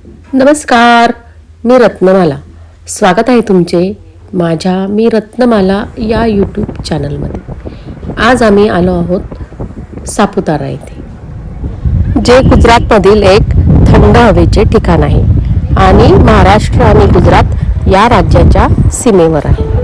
नमस्कार, मी रत्नमाला. स्वागत आहे तुमचे माझ्या मी रत्नमाला या यूट्यूब चॅनलमध्ये. आज आम्ही आलो आहोत सापुतारा येथे, जे गुजरातमधील एक थंड हवेचे ठिकाण आहे आणि महाराष्ट्र आणि गुजरात या राज्याच्या सीमेवर आहे.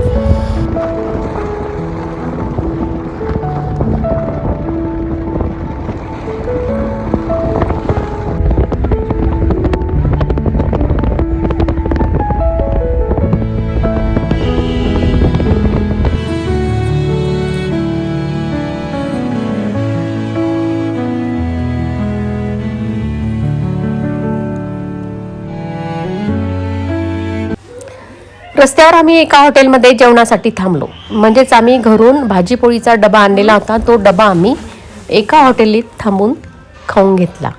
रस्त्यावर आम्ही एका हॉटेलमध्ये जेवणासाठी थांबलो. म्हणजेच आम्ही घरून भाजीपोळीचा डबा आणलेला होता. तो डबा आम्ही एका हॉटेलीत थांबून खाऊन घेतला.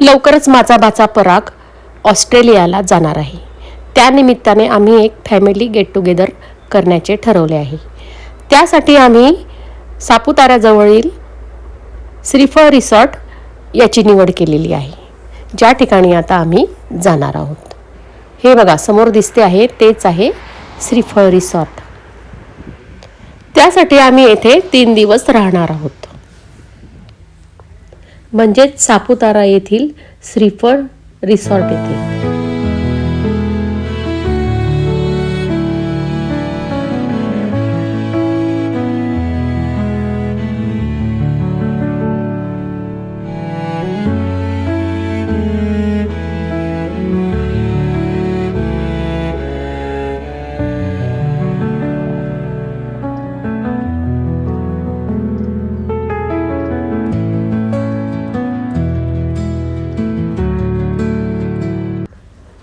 लवकरच माझा भाचा पराग ऑस्ट्रेलियाला जाणार आहे. त्यानिमित्ताने आम्ही एक फॅमिली गेट टुगेदर करण्याचे ठरवले आहे. त्यासाठी आम्ही सापुताऱ्याजवळील श्रीफळ रिसॉर्ट याची निवड केलेली आहे, ज्या ठिकाणी आता आम्ही जाणार आहोत. हे बघा समोर दिसते आहे तेच आहे श्रीफळ रिसॉर्ट. त्यासाठी आम्ही येथे 3 दिवस राहणार आहोत. म्हणजेच सापुतारा येथील श्रीफळ रिसॉर्ट येथे.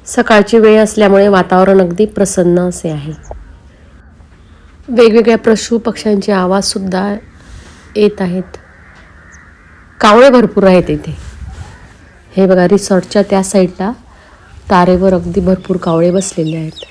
सकाळची वेळ असल्यामुळे वातावरण अगदी प्रसन्न असे आहे. वेगवेगळ्या पशु पक्ष्यांचे आवाज सुद्धा येत आहेत. कावळे भरपूर आहेत इथे. हे बघा रिसॉर्टच्या त्या साईडला तारेवर अगदी भरपूर कावळे बसलेले आहेत.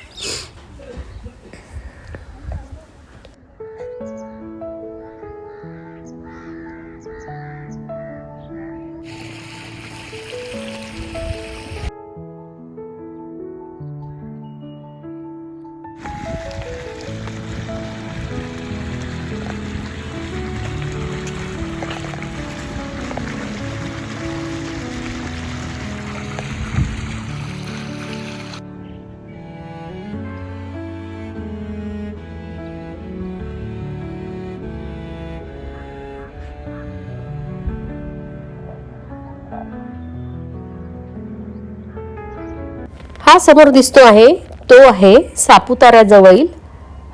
हा समोर दिसतो आहे तो आहे सापुताऱ्याजवळील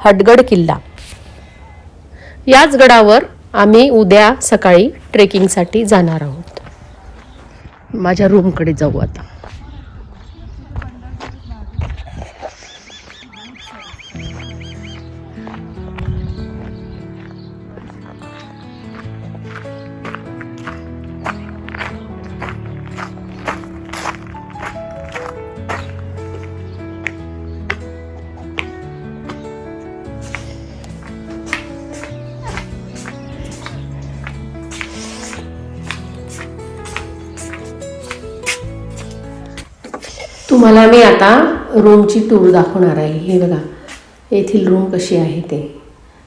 हडगड किल्ला. याच गडावर आम्ही उद्या सकाळी ट्रेकिंगसाठी जाणार आहोत. माझ्या रूमकडे जाऊ आता. तुम्हाला मी आता रूमची टूर दाखवणार आहे. हे बघा येथील रूम कशी आहे ते.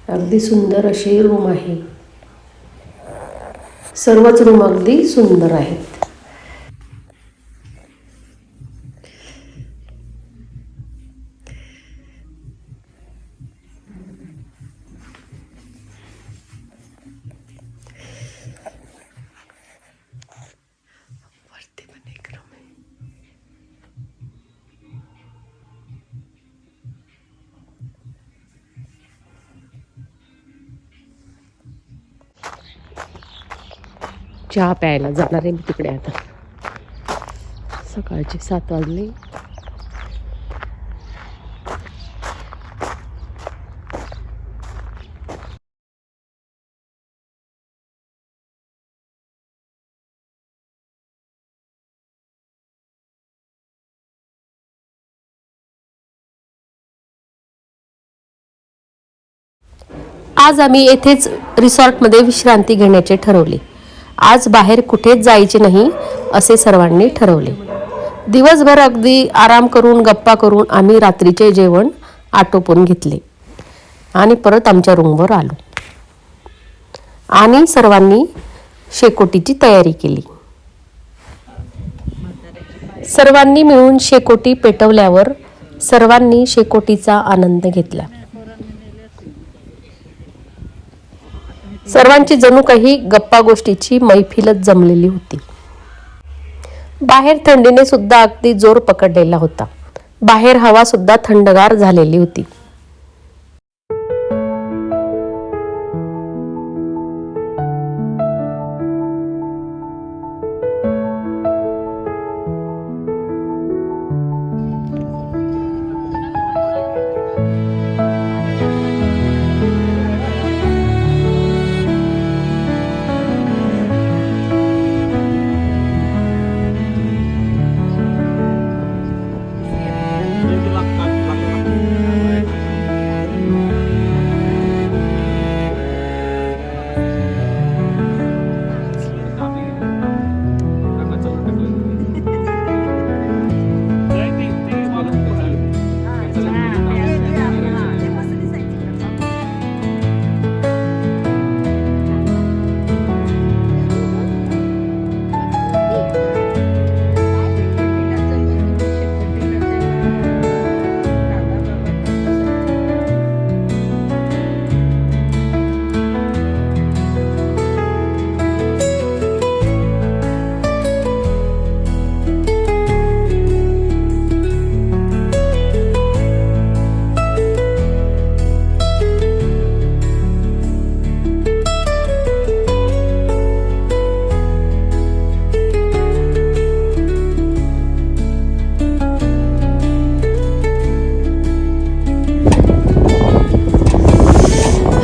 अगदी सुंदर अशी रूम आहे. सर्वच रूम अगदी सुंदर आहेत. चहा प्यायला जाणार आहे मी तिकडे आता. सकाळचे 7 वाजले. आज आम्ही येथेच रिसॉर्टमध्ये विश्रांती घेण्याचे ठरवले. आज बाहेर कुठेच जायचे नाही असे सर्वांनी ठरवले. दिवसभर अगदी आराम करून गप्पा करून आम्ही रात्रीचे जेवण आटोपून घेतले आणि परत आमच्या रूमवर आलो आणि सर्वांनी शेकोटीची तयारी केली. सर्वांनी मिळून शेकोटी पेटवल्यावर सर्वांनी शेकोटीचा आनंद घेतला. सर्वांची जणू काही गप्पा गोष्टीची मैफिलच जमलेली होती. बाहेर थंडीने सुद्धा अगदी जोर पकडलेला होता. बाहेर हवा सुद्धा थंडगार झालेली होती.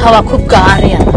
हवा खूप गार आहे आता.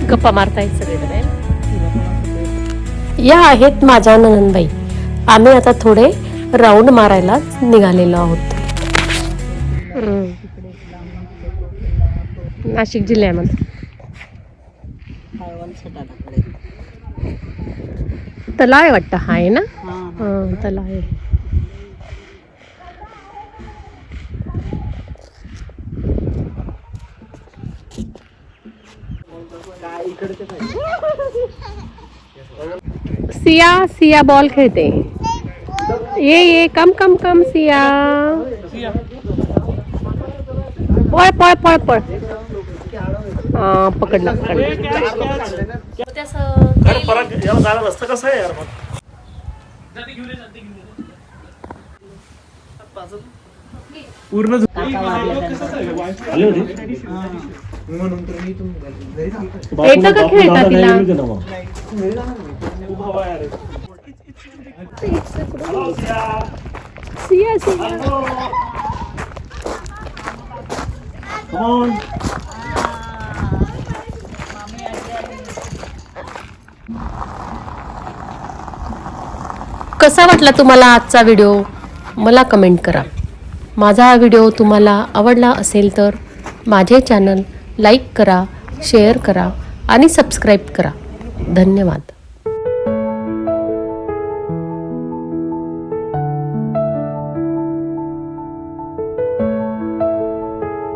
गप्पा मारतायत सगळेजण. या आहेत माझ्या ननंदबाई. आम्ही आता थोडे राऊंड मारायला निघालेलो आहोत. नाशिक जिल्ह्यामध्ये तलाव आहे वाटतं. हा आहे ना. तलाव आहे. सिया सिया बॉल खेळते. ये कम कम कम सिया. पळ पळ पळ पळ. पकडला रस्ता कसा आहे यार. पूर्ण येतं का खेळता तिला. सिया सिया कसा वाटला तुम्हाला आजचा व्हिडिओ मला कमेंट करा. माझा हा व्हिडिओ तुम्हाला आवडला असेल तर माझे चॅनल लाईक करा, शेअर करा आणि सबस्क्राईब करा. धन्यवाद.